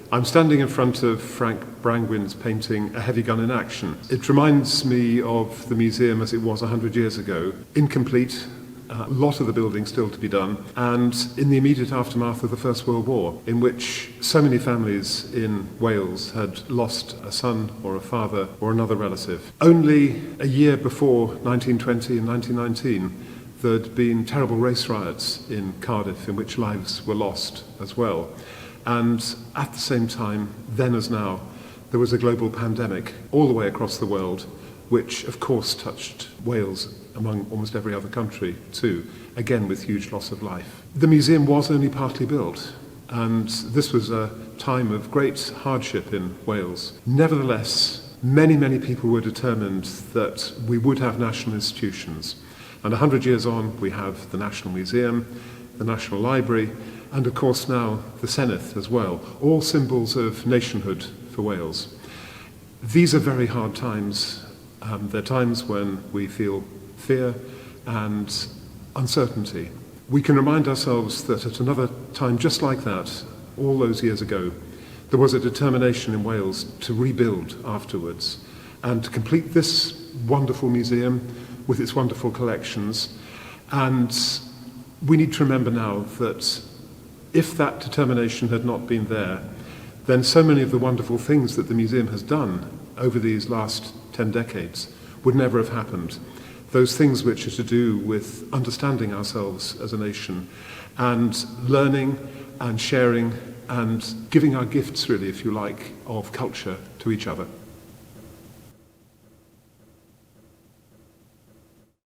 I'm standing in front of Frank Brangwyn's painting, A Heavy Gun in Action. It reminds me of the museum as it was 100 years ago, incomplete, a lot of the building still to be done, and in the immediate aftermath of the First World War, in which so many families in Wales had lost a son or a father or another relative. Only a year before 1920 and 1919, there'd been terrible race riots in Cardiff in which lives were lost as well. And at the same time, then as now, there was a global pandemic all the way across the world, which of course touched Wales among almost every other country too, again with huge loss of life. The museum was only partly built, and this was a time of great hardship in Wales. Nevertheless, many people were determined that we would have national institutions. And 100 years on, we have the National Museum, the National Library, and of course now the Senedd as well, all symbols of nationhood for Wales. These are very hard times. They're times when we feel fear and uncertainty. We can remind ourselves that at another time just like that, all those years ago, there was a determination in Wales to rebuild afterwards and to complete this wonderful museum with its wonderful collections. And we need to remember now that if that determination had not been there, then so many of the wonderful things that the museum has done over these last 10 decades would never have happened. Those things which are to do with understanding ourselves as a nation and learning and sharing and giving our gifts, really, if you like, of culture to each other.